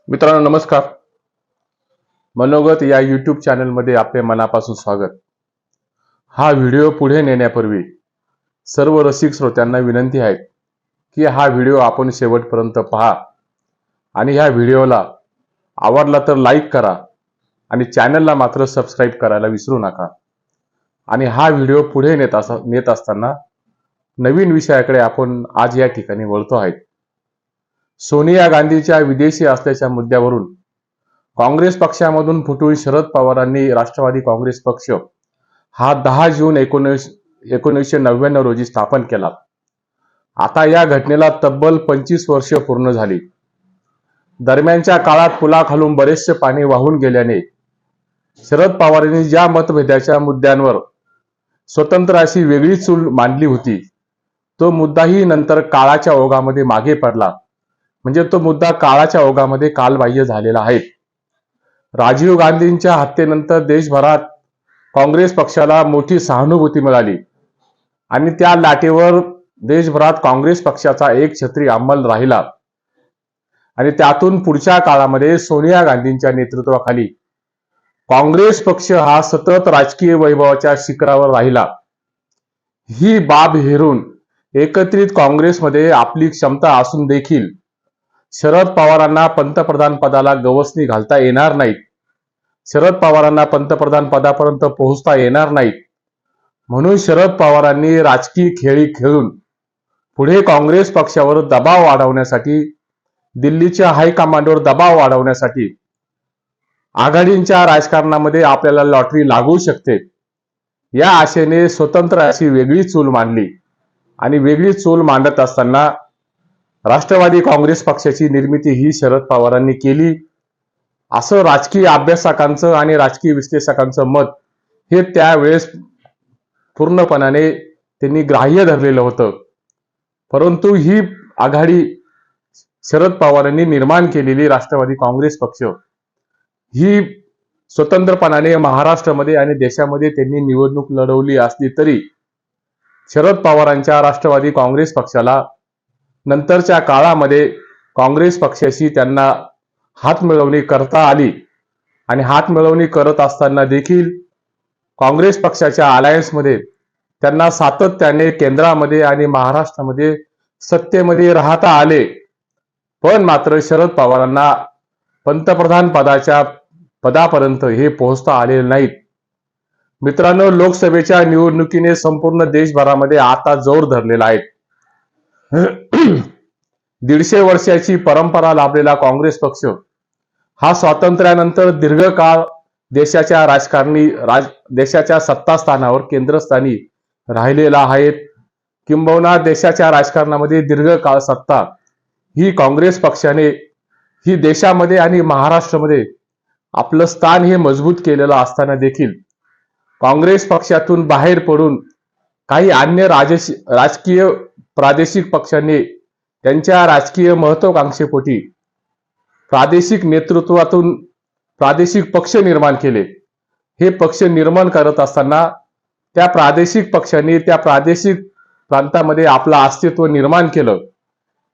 मित्रांनो नमस्कार. मनोगत या यूट्यूब चॅनलमध्ये आपले मनापासून स्वागत. हा व्हिडिओ पुढे नेण्यापूर्वी सर्व रसिक श्रोत्यांना विनंती आहे की हा व्हिडिओ आपण शेवटपर्यंत पहा आणि ह्या व्हिडिओला आवडला तर लाईक करा आणि चॅनलला मात्र सबस्क्राईब करायला विसरू नका. आणि हा व्हिडिओ पुढे नेत असताना नवीन विषयाकडे आपण आज या ठिकाणी वळतो आहे. सोनिया गांधीच्या विदेशी असल्याच्या मुद्द्यावरून काँग्रेस पक्षामधून फुटून शरद पवारांनी राष्ट्रवादी काँग्रेस पक्ष हा 10 जून 1999 रोजी स्थापन केला. आता या घटनेला तब्बल 25 वर्ष पूर्ण झाली. दरम्यानच्या काळात पुलाखालून बरेचसे पाणी वाहून गेल्याने शरद पवारांनी ज्या मतभेदाच्या मुद्द्यांवर स्वतंत्र अशी वेगळी चूल मांडली होती तो मुद्दाही नंतर काळाच्या ओघामध्ये मागे पडला. म्हणजे तो मुद्दा काळाच्या ओघामध्ये कालबाह्य झालेला आहे. राजीव गांधींच्या हत्येनंतर देशभरात काँग्रेस पक्षाला मोठी सहानुभूती मिळाली आणि त्या लाटेवर देशभरात काँग्रेस पक्षाचा एकछत्री अंमल राहिला आणि त्यातून पुढच्या काळामध्ये सोनिया गांधींच्या नेतृत्वाखाली काँग्रेस पक्ष हा सतत राजकीय वैभवाच्या शिखरावर राहिला. ही बाब हेरून एकत्रित काँग्रेसमध्ये आपली क्षमता असून देखील शरद पवारांना पंतप्रधान पदाला गवसणी घालता येणार नाहीत. शरद पवारांना पंतप्रधान पदापर्यंत पोहोचता येणार नाहीत. म्हणून शरद पवारांनी राजकीय खेळी खेळून पुढे काँग्रेस पक्षावर दबाव वाढवण्यासाठी, दिल्लीच्या हायकमांडवर दबाव वाढवण्यासाठी आघाडींच्या राजकारणामध्ये आपल्याला लॉटरी लागू शकते या आशेने स्वतंत्र अशी वेगळी चूल मांडली. आणि वेगळी चूल मांडत असताना राष्ट्रवादी काँग्रेस पक्षाची निर्मिती ही शरद पवारांनी केली असं राजकीय अभ्यासकांचं आणि राजकीय विश्लेषकांचं मत हे त्यावेळेस पूर्णपणाने त्यांनी ग्राह्य धरलेलं होतं. परंतु ही आघाडी शरद पवारांनी निर्माण केलेली राष्ट्रवादी काँग्रेस पक्ष ही स्वतंत्रपणाने महाराष्ट्रामध्ये आणि देशामध्ये त्यांनी निवडणूक लढवली असली तरी शरद पवारांच्या राष्ट्रवादी काँग्रेस पक्षाला नंतरच्या काळामध्ये काँग्रेस पक्षाशी त्यांना हातमिळवणी करता आली. आणि हातमिळवणी करत असताना देखील काँग्रेस पक्षाच्या अलायन्समध्ये त्यांना सातत्याने केंद्रामध्ये आणि महाराष्ट्रामध्ये सत्तेमध्ये राहता आले. पण मात्र शरद पवारांना पंतप्रधान पदापर्यंत हे पोहोचता आलेले नाहीत. मित्रांनो, लोकसभेच्या निवडणुकीने संपूर्ण देशभरामध्ये आता जोर धरलेला आहे. 150 वर्षाची परंपरा लाभलेला काँग्रेस पक्ष हा स्वातंत्र्यानंतर दीर्घकाळ देशाच्या सत्तास्थानावर केंद्रस्थानी राहिलेला आहे. किंबहुना देशाच्या राजकारणामध्ये दीर्घकाळ सत्ता ही काँग्रेस पक्षाने ही देशामध्ये आणि महाराष्ट्रामध्ये आपलं स्थान हे मजबूत केलेलं असताना देखील काँग्रेस पक्षातून बाहेर पडून काही अन्य राजकीय प्रादेशिक पक्षांनी त्यांच्या राजकीय महत्वाकांक्षेपोटी प्रादेशिक नेतृत्वातून प्रादेशिक पक्ष निर्माण केले. हे पक्ष निर्माण करत असताना त्या प्रादेशिक पक्षांनी त्या प्रादेशिक प्रांतामध्ये आपलं अस्तित्व निर्माण केलं.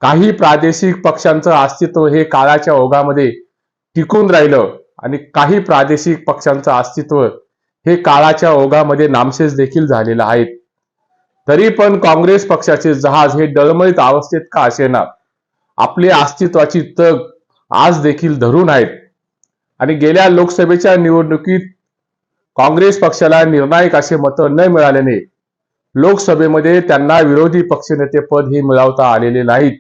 काही प्रादेशिक पक्षांचं अस्तित्व हे काळाच्या ओघामध्ये टिकून राहिलं आणि काही प्रादेशिक पक्षांचं अस्तित्व हे काळाच्या ओघामध्ये नामशेष देखील झालेलं आहे. तरी पण काँग्रेस पक्षाचे जहाज हे डळमळीत अवस्थेत का असेना आपली अस्तित्वाची तग आज देखील धरून आहेत. आणि गेल्या लोकसभेच्या निवडणुकीत काँग्रेस पक्षाला निर्णायक असे मत न मिळाल्याने लोकसभेमध्ये त्यांना विरोधी पक्षनेते पद हे मिळवता आलेले नाहीत.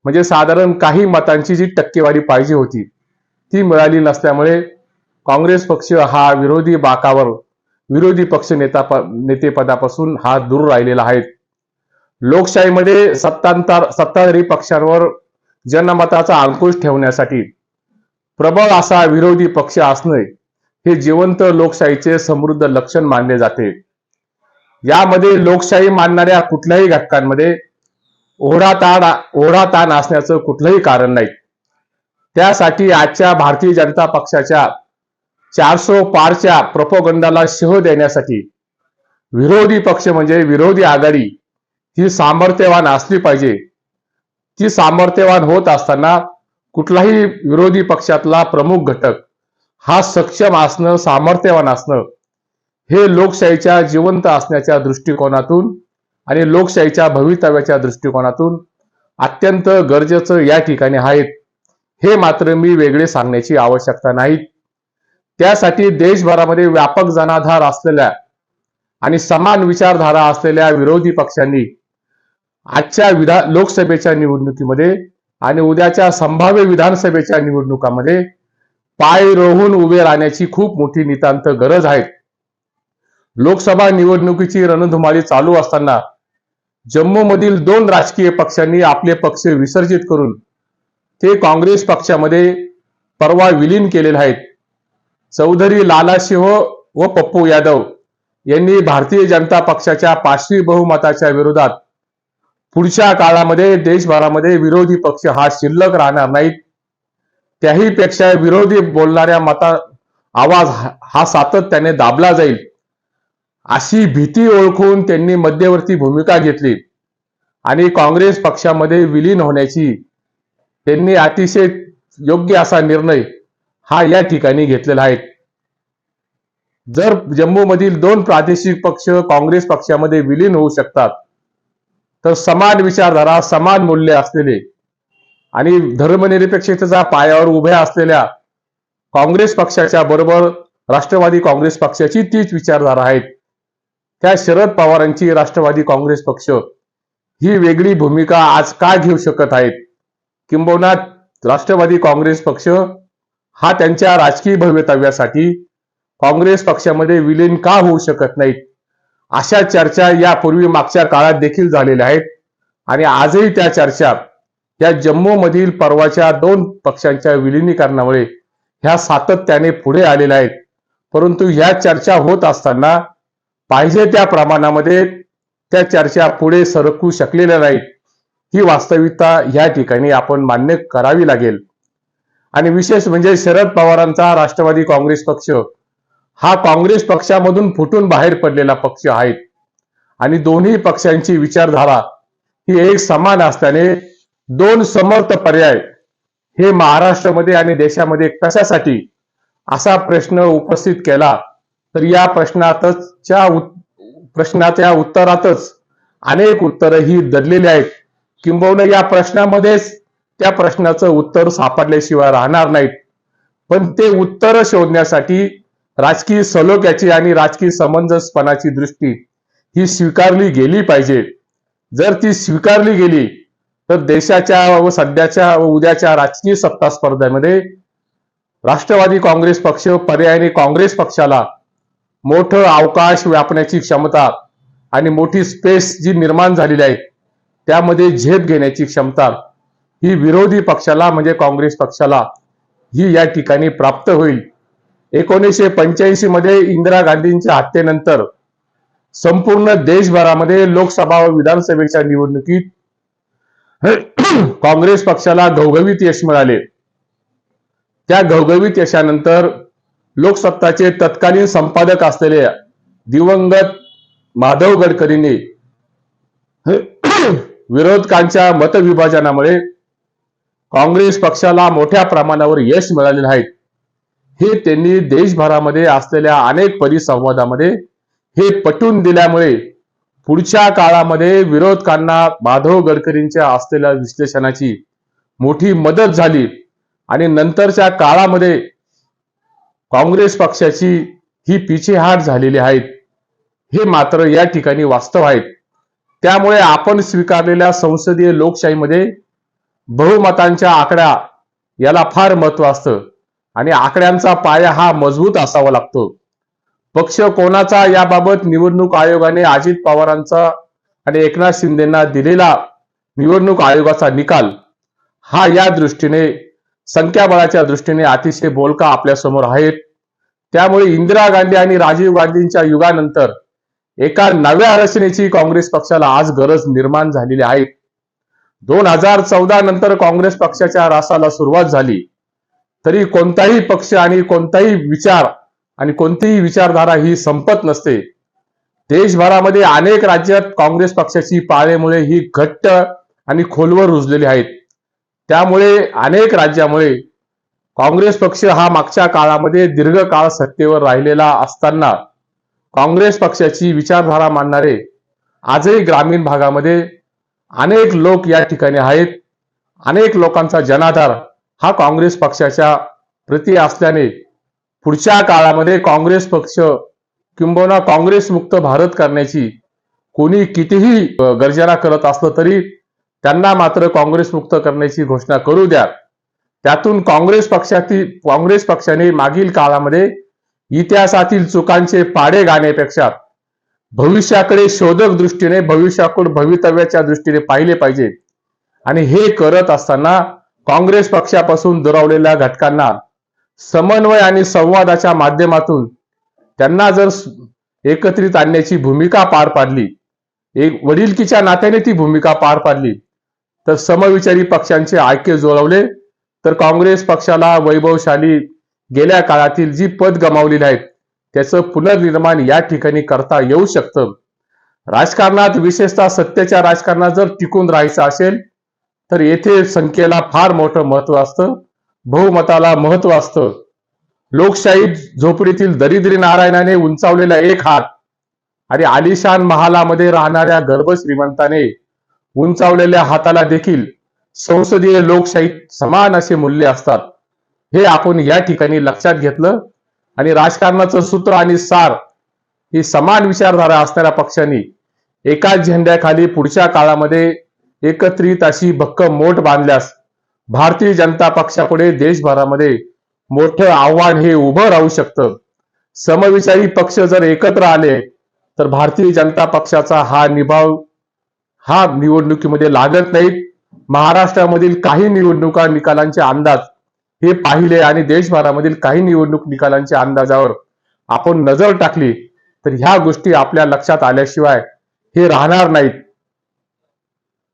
म्हणजे साधारण काही मतांची जी टक्केवारी पाहिजे होती ती मिळाली नसल्यामुळे काँग्रेस पक्ष हा विरोधी बाकावर विरोधी पक्ष नेतेपदापासून हा दूर राहिलेला आहे. लोकशाहीमध्ये सत्ताधारी पक्षांवर जनमताचा अंकुश ठेवण्यासाठी प्रबळ असा विरोधी पक्ष असणे हे जिवंत लोकशाहीचे समृद्ध लक्षण मानले जाते. यामध्ये लोकशाही मानणाऱ्या कुठल्याही घटकांमध्ये ओढाताण असण्याचं कुठलंही कारण नाही. त्यासाठी आजच्या भारतीय जनता पक्षाच्या 400 पारच्या प्रोपोगंडाला शह देण्यासाठी विरोधी पक्ष म्हणजे विरोधी आघाडी ही सामर्थ्यवान असली पाहिजे. ती सामर्थ्यवान होत असताना कुठलाही विरोधी पक्षातला प्रमुख घटक हा सक्षम असणं, सामर्थ्यवान असणं, हे लोकशाहीच्या जिवंत असण्याच्या दृष्टिकोनातून आणि लोकशाहीच्या भवितव्याच्या दृष्टिकोनातून अत्यंत गरजेचं या ठिकाणी आहेत. हे मात्र मी वेगळे सांगण्याची आवश्यकता नाही. त्यासाठी देशभरामध्ये व्यापक जनाधार असलेल्या आणि समान विचारधारा असलेल्या विरोधी पक्षांनी आजच्या लोकसभेच्या निवडणुकीमध्ये आणि उद्याच्या संभाव्य विधानसभेच्या निवडणुकामध्ये पाय रोवून उभे राहण्याची खूप मोठी नितांत गरज आहे. लोकसभा निवडणुकीची रणधुमाळी चालू असताना जम्मू मधील 2 राजकीय पक्षांनी आपले पक्ष विसर्जित करून ते काँग्रेस पक्षामध्ये परवा विलीन केलेले आहेत. चौधरी लालासिंह व पप्पू यादव यांनी भारतीय जनता पक्षाच्या पाचवी बहुमताच्या विरोधात पुढच्या काळामध्ये देशभरामध्ये विरोधी पक्ष हा शिल्लक राहणार नाहीत, त्याही पेक्षा विरोधी बोलणाऱ्या आवाज हा सातत्याने दाबला जाईल अशी भीती ओळखून त्यांनी मध्यवर्ती भूमिका घेतली आणि काँग्रेस पक्षामध्ये विलीन होण्याची त्यांनी अतिशय योग्य असा निर्णय हा या ठिकाणी घेतलेला आहे. जर जम्मू मधील 2 प्रादेशिक पक्ष काँग्रेस पक्षामध्ये विलीन होऊ शकतात तर समान विचारधारा, समान मूल्य असलेले आणि धर्मनिरपेक्षतेच्या पायावर उभ्या असलेल्या काँग्रेस पक्षाच्या बरोबर राष्ट्रवादी काँग्रेस पक्षाची तीच विचारधारा आहे. त्या शरद पवारांची राष्ट्रवादी काँग्रेस पक्ष ही वेगळी भूमिका आज का घेऊ शकत आहेत? किंबहुना राष्ट्रवादी काँग्रेस पक्ष हा त्यांच्या राजकीय भवितव्यासाठी काँग्रेस पक्षामध्ये विलीन का होऊ शकत नाहीत? अशा चर्चा यापूर्वी मागच्या काळात देखील झालेल्या आहेत आणि आजही त्या चर्चा या जम्मू मधील परवाच्या 2 पक्षांच्या विलिनीकरणामुळे ह्या सातत्याने पुढे आलेल्या आहेत. परंतु ह्या चर्चा होत असताना पाहिजे त्या प्रमाणामध्ये त्या चर्चा पुढे सरकू शकलेल्या नाहीत. ही वास्तविकता या ठिकाणी आपण मान्य करावी लागेल. आणि विशेष म्हणजे शरद पवारांचा राष्ट्रवादी काँग्रेस पक्ष हा काँग्रेस पक्षामधून फुटून बाहेर पडलेला पक्ष आहे आणि दोन्ही पक्षांची विचारधारा ही एक समान असल्याने 2 समर्थ पर्याय हे महाराष्ट्रामध्ये आणि देशामध्ये कशासाठी असा प्रश्न उपस्थित केला तर या प्रश्नाच्या उत्तरातच अनेक उत्तरं ही दडलेली आहेत. किंबहुना या प्रश्नामध्येच त्या प्रश्नाचं उत्तर सापडल्याशिवाय राहणार नाहीत. पण ते उत्तर शोधण्यासाठी राजकीय सलोख्याची आणि राजकीय समंजसपणाची दृष्टी ही स्वीकारली गेली पाहिजे. जर ती स्वीकारली गेली तर देशाच्या व सध्याच्या व उद्याच्या राजकीय सत्ता स्पर्धेमध्ये राष्ट्रवादी काँग्रेस पक्ष पर्यायाने काँग्रेस पक्षाला मोठं अवकाश व्यापण्याची क्षमता आणि मोठी स्पेस जी निर्माण झालेली आहे त्यामध्ये झेप घेण्याची क्षमता ही विरोधी पक्षाला म्हणजे काँग्रेस पक्षाला ही या ठिकाणी प्राप्त होईल. 1985 मध्ये इंदिरा गांधींच्या हत्येनंतर संपूर्ण देशभरामध्ये लोकसभा व विधानसभेच्या निवडणुकीत काँग्रेस पक्षाला घवघवीत यश मिळाले. त्या घवघवीत यशानंतर लोकसत्ताचे तत्कालीन संपादक असलेले दिवंगत माधव गडकरींनी विरोधकांच्या मतविभाजनामुळे काँग्रेस पक्षाला मोठ्या प्रमाणावर यश मिळालेले आहे हे त्यांनी देशभरामध्ये असलेल्या अनेक परिसंवादामध्ये हे पटवून दिल्यामुळे पुढच्या काळामध्ये विरोधकांना माधव गडकरींच्या असलेल्या विश्लेषणाची मोठी मदत झाली आणि नंतरच्या काळामध्ये काँग्रेस पक्षाची ही पिछेहाट झालेली आहे हे मात्र या ठिकाणी वास्तव आहे. त्यामुळे आपण स्वीकारलेल्या संसदीय लोकशाहीमध्ये बहुमतांच्या आकड्या याला फार महत्व असतं आणि आकड्यांचा पाया हा मजबूत असावा लागतो. पक्ष कोणाचा याबाबत निवडणूक आयोगाने अजित पवारांचा आणि एकनाथ शिंदेना दिलेला निवडणूक आयोगाचा निकाल हा या दृष्टीने संख्याबळाच्या दृष्टीने अतिशय बोलका आपल्या समोर आहेत. त्यामुळे इंदिरा गांधी आणि राजीव गांधींच्या युगानंतर एका नव्या रचनेची काँग्रेस पक्षाला आज गरज निर्माण झालेली आहे. 2014 नंतर काँग्रेस पक्षाच्या रासाला सुरुवात झाली तरी कोणताही पक्ष आणि कोणताही विचार आणि कोणतीही विचारधारा ही संपत नसते. देशभरामध्ये अनेक राज्यात काँग्रेस पक्षाची पाळेमुळे ही घट्ट आणि खोलवर रुजलेली आहेत. त्यामुळे अनेक राज्यामुळे काँग्रेस पक्ष हा मागच्या काळामध्ये दीर्घकाळ सत्तेवर राहिलेला असताना काँग्रेस पक्षाची विचारधारा मानणारे आजही ग्रामीण भागामध्ये अनेक लोक या ठिकाणी आहेत. अनेक लोकांचा जनाधार हा काँग्रेस पक्षाच्या प्रती असल्याने पुढच्या काळामध्ये काँग्रेस पक्ष किंबहुना काँग्रेस मुक्त भारत करण्याची कोणी कितीही गर्जना करत असलं तरी त्यांना मात्र काँग्रेस मुक्त करण्याची घोषणा करू द्या. त्यातून काँग्रेस पक्षाने मागील काळामध्ये इतिहासातील चुकांचे पाडे गाण्यापेक्षा भविष्याकडे शोधक दृष्टीने भवितव्याच्या दृष्टीने पाहिले पाहिजे. आणि हे करत असताना काँग्रेस पक्षापासून दुरावलेल्या घटकांना समन्वय आणि संवादाच्या माध्यमातून त्यांना जर एकत्रित आणण्याची भूमिका पार पाडली, एक वडिलकीच्या नात्याने ती भूमिका पार पाडली, तर समविचारी पक्षांचे ऐक्य जुळवले तर काँग्रेस पक्षाला वैभवशाली गेल्या काळातील जी पद गमावलेली आहेत त्याचं पुनर्निर्माण या ठिकाणी करता येऊ शकतं. राजकारणात विशेषतः सत्तेच्या राजकारणात जर टिकून राहायचं असेल तर येथे संख्येला फार मोठं महत्व असतं, बहुमताला महत्व असतं. लोकशाही झोपडीतील दरिद्री नारायणाने उंचावलेला एक हात आणि आलिशान महालामध्ये राहणाऱ्या गर्भ श्रीमंताने उंचावलेल्या हाताला देखील संसदीय लोकशाहीत समान असे मूल्य असतात. हे आपण या ठिकाणी लक्षात घेतलं आणि राजकारणाचं सूत्र आणि सार ही समान विचारधारा असणाऱ्या पक्षांनी एकाच झेंड्याखाली पुढच्या काळामध्ये एकत्रित अशी भक्कम मोठ बांधल्यास भारतीय जनता पक्षापुढे देशभरामध्ये मोठं आव्हान हे उभं राहू शकतं. समविचारी पक्ष जर एकत्र आले तर भारतीय जनता पक्षाचा हा निवडणुकीमध्ये लागत नाहीत. महाराष्ट्रामधील काही निवडणुका निकालांचे अंदाज हे पाहिले आणि देशभरामधील काही निवडणूक निकालांच्या अंदाजावर आपण नजर टाकली तर ह्या गोष्टी आपल्या लक्षात आल्याशिवाय हे राहणार नाहीत.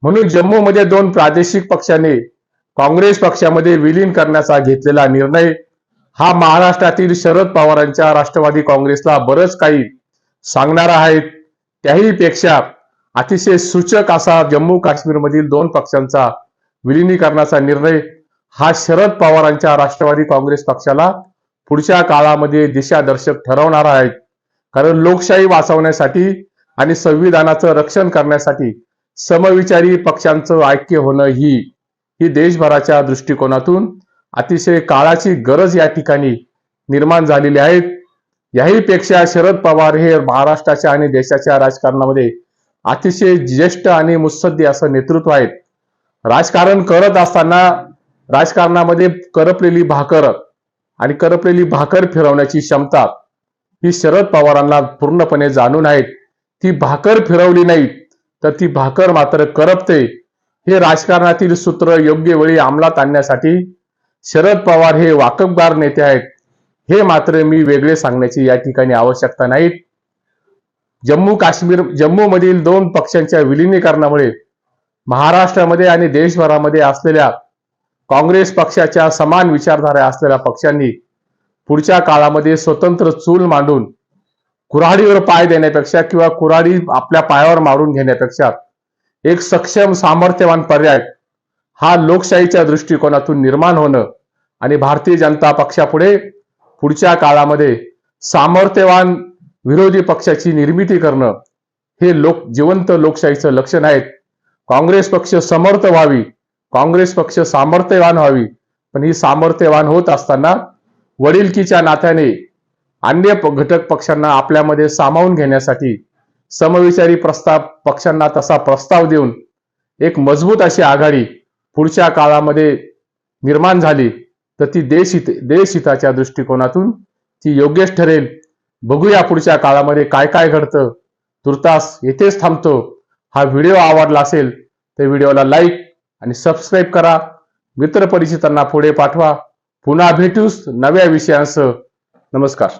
म्हणून जम्मूमध्ये 2 प्रादेशिक पक्षांनी काँग्रेस पक्षामध्ये विलीन करण्याचा घेतलेला निर्णय हा महाराष्ट्रातील शरद पवारांच्या राष्ट्रवादी काँग्रेसला बरंच काही सांगणारा आहे. त्याही पेक्षा अतिशय सूचक असा जम्मू काश्मीरमधील 2 पक्षांचा विलिनीकरणाचा निर्णय हा शरद पवारांच्या राष्ट्रवादी काँग्रेस पक्षाला पुढच्या काळामध्ये दिशादर्शक ठरवणारा आहे. कारण लोकशाही वाचवण्यासाठी आणि संविधानाचं रक्षण करण्यासाठी समविचारी पक्षांचं ऐक्य होणं ही देशभराच्या दृष्टिकोनातून अतिशय काळाची गरज या ठिकाणी निर्माण झालेली आहे. याही पेक्षा शरद पवार हे महाराष्ट्राच्या आणि देशाच्या राजकारणामध्ये अतिशय ज्येष्ठ आणि मुत्सद्दी असं नेतृत्व आहे. राजकारण करत असताना राजकारणामध्ये करपलेली भाकर फिरवण्याची क्षमता ही शरद पवारांना पूर्णपणे जाणून आहे. ती भाकर फिरवली नाही तर ती भाकर मात्र करपते. हे राजकारणातील सूत्र योग्य वेळी अंमलात आणण्यासाठी शरद पवार हे वाकबगार नेते आहेत. हे मात्र मी वेगळे सांगण्याची या ठिकाणी आवश्यकता नाही. जम्मूमधील 2 पक्षांच्या विलिनीकरणामुळे महाराष्ट्रामध्ये आणि देशभरामध्ये असलेल्या काँग्रेस पक्षाच्या समान विचारधारा असलेल्या पक्षांनी पुढच्या काळामध्ये स्वतंत्र चूल मांडून कुऱ्हाडीवर पाय देण्यापेक्षा किंवा कुऱ्हाडी आपल्या पायावर मारून घेण्यापेक्षा एक सक्षम सामर्थ्यवान पर्याय हा लोकशाहीच्या दृष्टिकोनातून निर्माण होणं आणि भारतीय जनता पक्षापुढे पुढच्या काळामध्ये सामर्थ्यवान विरोधी पक्षाची निर्मिती करणं हे जिवंत लोकशाहीचं लक्षण आहे. काँग्रेस पक्ष समर्थ व्हावी, काँग्रेस पक्ष सामर्थ्यवान व्हावी, पण ही सामर्थ्यवान होत असताना वडिलकीच्या नात्याने अन्य घटक पक्षांना आपल्यामध्ये सामावून घेण्यासाठी समविचारी पक्षांना तसा प्रस्ताव देऊन एक मजबूत अशी आघाडी पुढच्या काळामध्ये निर्माण झाली तर ती देशहिताच्या दृष्टिकोनातून ती योग्यच ठरेल. बघूया पुढच्या काळामध्ये काय काय घडतं. तुर्तास येथेच थांबतो. हा व्हिडिओ आवडला असेल तर व्हिडिओला लाईक आणि सबस्क्राईब करा. मित्रपरिचितांना पुढे पाठवा. पुन्हा भेटूच नव्या विषयांसह. नमस्कार.